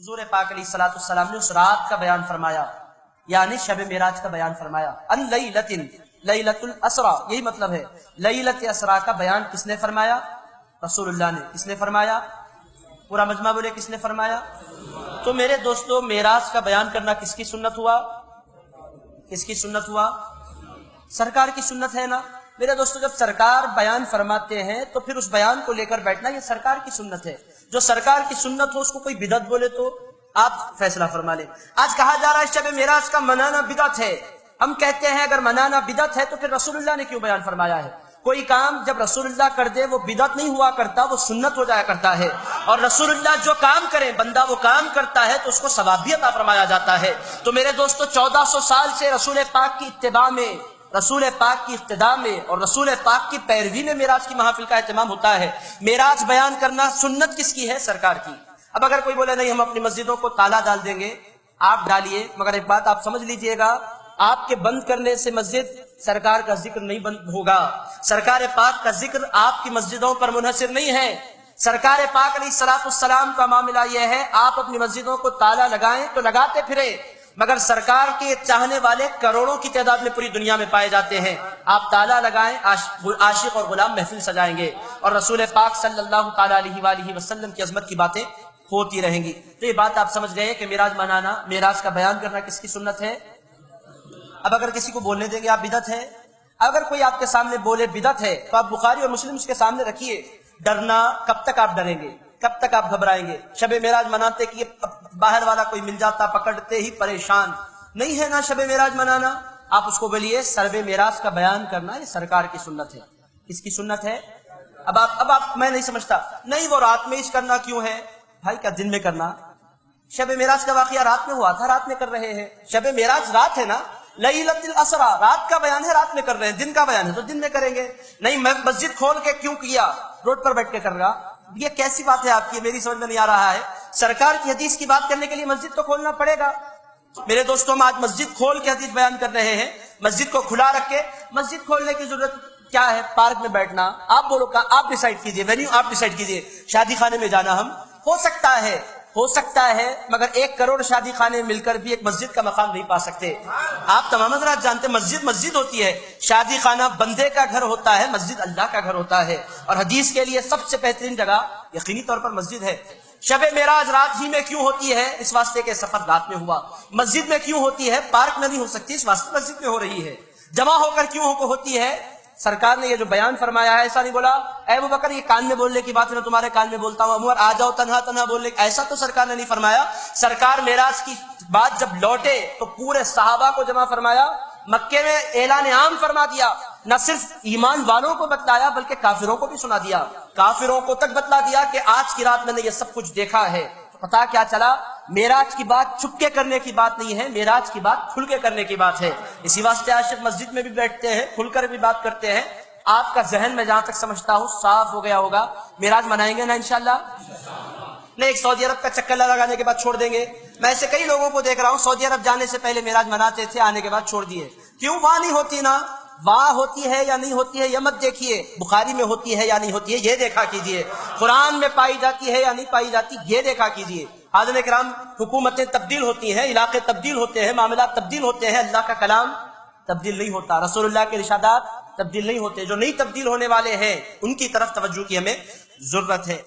حضور پاک علیہ الصلوۃ والسلام نے اس رات کا بیان فرمایا، یعنی شب معراج کا بیان فرمایا۔ ان لیلۃ لیلۃ الاسرا، یہی مطلب ہے۔ لیلۃ اسرا کا بیان کس نے فرمایا؟ رسول اللہ نے۔ کس نے فرمایا؟ پورا مجمع بولے کس نے فرمایا؟ تو میرے دوستو، معراج کا بیان کرنا کس کی سنت ہوا؟ کس کی سنت ہوا؟ سرکار کی سنت ہے نا میرے دوستو۔ جب سرکار بیان فرماتے ہیں تو پھر اس بیان کو لے کر بیٹھنا یہ سرکار کی سنت ہے۔ جو سرکار کی سنت ہو اس کو کوئی بدعت بولے تو آپ فیصلہ فرما لیں۔ آج کہا جا رہا ہے شب معراج کا منانا بدعت ہے۔ ہم کہتے ہیں اگر منانا بدعت ہے تو پھر رسول اللہ نے کیوں بیان فرمایا ہے؟ کوئی کام جب رسول اللہ کر دے وہ بدعت نہیں ہوا کرتا، وہ سنت ہو جایا کرتا ہے۔ اور رسول اللہ جو کام کرے بندہ وہ کام کرتا ہے تو اس کو ثواب بھی عطا فرمایا جاتا ہے۔ تو میرے دوستو، 1400 سال سے رسول پاک کی اتباع میں، رسول پاک کی اقتداء میں اور رسول پاک کی پیروی میں معراج کی محافل کا اہتمام ہوتا ہے۔ معراج بیان کرنا سنت کس کی ہے؟ سرکار کی۔ اب اگر کوئی بولے نہیں ہم اپنی مسجدوں کو تالا ڈال دیں گے، آپ ڈالیے، مگر ایک بات آپ سمجھ لیجئے گا، آپ کے بند کرنے سے مسجد سرکار کا ذکر نہیں بند ہوگا۔ سرکار پاک کا ذکر آپ کی مسجدوں پر منحصر نہیں ہے۔ سرکار پاک علیہ الصلوۃ والسلام کا معاملہ یہ ہے، آپ اپنی مسجدوں کو تالا لگائیں تو لگاتے پھرے، مگر سرکار کے چاہنے والے کروڑوں کی تعداد میں پوری دنیا میں پائے جاتے ہیں۔ آپ تالا لگائیں، عاشق اور غلام محفل سجائیں گے اور رسول پاک صلی اللہ تعالی علیہ وآلہ وسلم کی عظمت کی باتیں ہوتی رہیں گی۔ تو یہ بات آپ سمجھ گئے کہ معراج منانا، معراج کا بیان کرنا کس کی سنت ہے۔ اب اگر کسی کو بولنے دیں گے آپ بدعت ہے، اگر کوئی آپ کے سامنے بولے بدعت ہے تو آپ بخاری اور مسلم اس کے سامنے رکھیے۔ ڈرنا کب تک آپ ڈریں گے؟ کب تک آپ گھبرائیں گے؟ شب معراج مناتے کہ باہر والا کوئی مل جاتا پکڑتے ہی پریشان نہیں ہے نا شب معراج منانا۔ آپ اس کو بولیے شب معراج کا بیان کرنا یہ سرکار کی سنت ہے۔ کس کی سنت ہے؟ اب آپ میں نہیں سمجھتا، نہیں وہ رات میں اس کرنا کیوں ہے؟ بھائی کیا دن میں کرنا؟ شب معراج کا واقعہ رات میں ہوا تھا، رات میں کر رہے ہیں۔ شب معراج رات ہے نا، لیلۃ الاسرا رات کا بیان ہے، رات میں کر رہے ہیں۔ دن کا بیان ہے تو دن میں کریں گے۔ نہیں میں مسجد کھول کے کیوں کیا، روڈ پر بیٹھ کے کر رہا، یہ کیسی بات ہے آپ کی؟ میری سمجھ میں نہیں آ رہا ہے۔ سرکار کی حدیث کی بات کرنے کے لیے مسجد تو کھولنا پڑے گا۔ میرے دوستوں، ہم آج مسجد کھول کے حدیث بیان کر رہے ہیں، مسجد کو کھلا رکھ کے۔ مسجد کھولنے کی ضرورت کیا ہے؟ پارک میں بیٹھنا، آپ بولو کا آپ ڈیسائیڈ کیجئے، وینیو آپ ڈیسائیڈ کیجئے۔ شادی خانے میں جانا ہم ہو سکتا ہے مگر 1 کروڑ شادی خانے مل کر بھی ایک مسجد کا مقام نہیں پا سکتے۔ آپ تمام حضرات جانتے ہیں مسجد ہوتی ہے، شادی خانہ بندے کا گھر ہوتا ہے، مسجد اللہ کا گھر ہوتا ہے۔ اور حدیث کے لیے سب سے بہترین جگہ یقینی طور پر مسجد ہے۔ شب معراج رات ہی میں کیوں ہوتی ہے؟ اس واسطے کہ سفر رات میں ہوا۔ مسجد میں کیوں ہوتی ہے؟ پارک میں نہیں ہو سکتی، اس واسطے مسجد میں ہو رہی ہے۔ جمع ہو کر کیوں ہوتی ہے؟ سرکار نے یہ جو بیان فرمایا ہے، ایسا نہیں بولا اے ابو بکر یہ کان میں بولنے کی بات ہے، میں تمہارے کان میں بولتا ہوں، عمر آ جاؤ تنہا تنہا بولنے، ایسا تو سرکار نے نہیں فرمایا۔ سرکار معراج کی بات جب لوٹے تو پورے صحابہ کو جمع فرمایا، مکے میں اعلان عام فرما دیا، نہ صرف ایمان والوں کو بتلایا بلکہ کافروں کو بھی سنا دیا، کافروں کو تک بتلا دیا کہ آج کی رات میں نے یہ سب کچھ دیکھا ہے۔ پتا کیا چلا؟ معراج کی بات چھپ کے کرنے کی بات نہیں ہے، معراج کی بات کھل کے کرنے کی بات ہے۔ اسی واسطے عاشق مسجد میں بھی بیٹھتے ہیں، کھل کر بھی بات کرتے ہیں۔ آپ کا ذہن میں جہاں تک سمجھتا ہوں صاف ہو گیا ہوگا، معراج منائیں گے نا انشاءاللہ؟ نہیں ایک سعودی عرب کا چکر لگانے کے بعد چھوڑ دیں گے؟ میں ایسے کئی لوگوں کو دیکھ رہا ہوں سعودی عرب جانے سے پہلے معراج مناتے تھے، آنے کے بعد چھوڑ دیے۔ کیوں؟ وہاں نہیں ہوتی نا، وہاں ہوتی ہے یا نہیں ہوتی ہے یہ مت دیکھیے، بخاری میں ہوتی ہے یا نہیں ہوتی ہے یہ دیکھا کیجئے، قرآن میں پائی جاتی ہے یا نہیں پائی جاتی یہ دیکھا کیجئے۔ حاضرین کرام، حکومتیں تبدیل ہوتی ہیں، علاقے تبدیل ہوتے ہیں، معاملات تبدیل ہوتے ہیں، اللہ کا کلام تبدیل نہیں ہوتا، رسول اللہ کے ارشادات تبدیل نہیں ہوتے۔ جو نہیں تبدیل ہونے والے ہیں ان کی طرف توجہ کی ہمیں ضرورت ہے۔